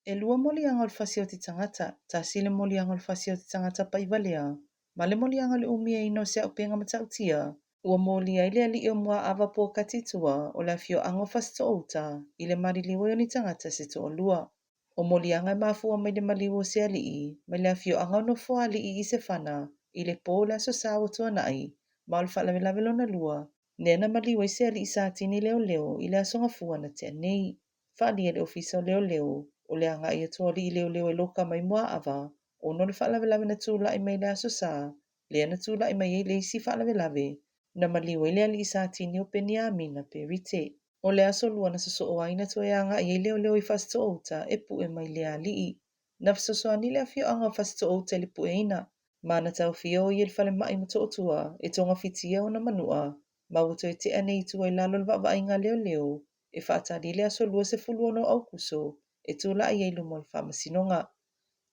E lua molianga o le fasi o te tangata, ta sile molianga o le fasi o te tangata pa i valea. Ma le molianga le umia ino se au penga matautia, ua molia ile ali o mua ava po katitua o le afio ango fasto outa i le mariliwe o ni tangata se to o lua. O molianga e mafua mai le maliwo se alii, mai le afio ango no fo alii i se fana, i le po le aso sa o tua nai, ma o le whalawe lona lua, nena maliwe se alii sa tini leo leo i le aso ngafua na te anei. Whaali e le ofisa o leo leo, o le anga i atua li i leo leo e loka mai mua ava, o no le whalawe na tūla i mai le aso sa, le ana tūla i mai e le isi whalawe, na maliwe le ali i sa tini o peni amina pe rite. O le aso lua na soso o aina to e anga i leo leo i fasto outa e pu e mai le alii. Na soso ani le afio anga fasto outa le pu e ina. Ma na tau fio i el fale mai mo to tua e tonga fitia o na manua. Ma wato e te ane i tua i lalo le vava inga leo leo. E whaata li le aso lua se fulu ono au kuso e tula i eilu mo le whamasinonga.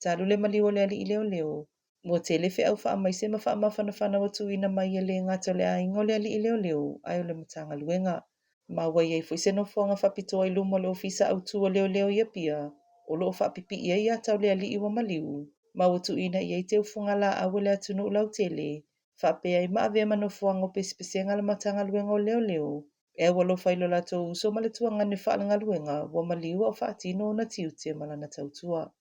Talu le maliwo le ali i leo leo. Mua te lefe au wha mai se ma wha mawhana whana watu ina mai e le ngata le a ingo le ali i leo leo ai o le matanga luenga. Ma wai ei fuise no fuanga whapito ai lumo le ofisa au tua leo leo ia pia, o loo whapipi ia ia tau le ali iwa maliu, ma watu ina ia i te ufunga la awele atunu ulau tele, whapea i maave mano fuanga o pesipesenga le matanga luenga o leo leo, e walo whailo la tau uso male tuanga ne whaalanga luenga, wa maliu au whaatino o na tiute malana tau tua.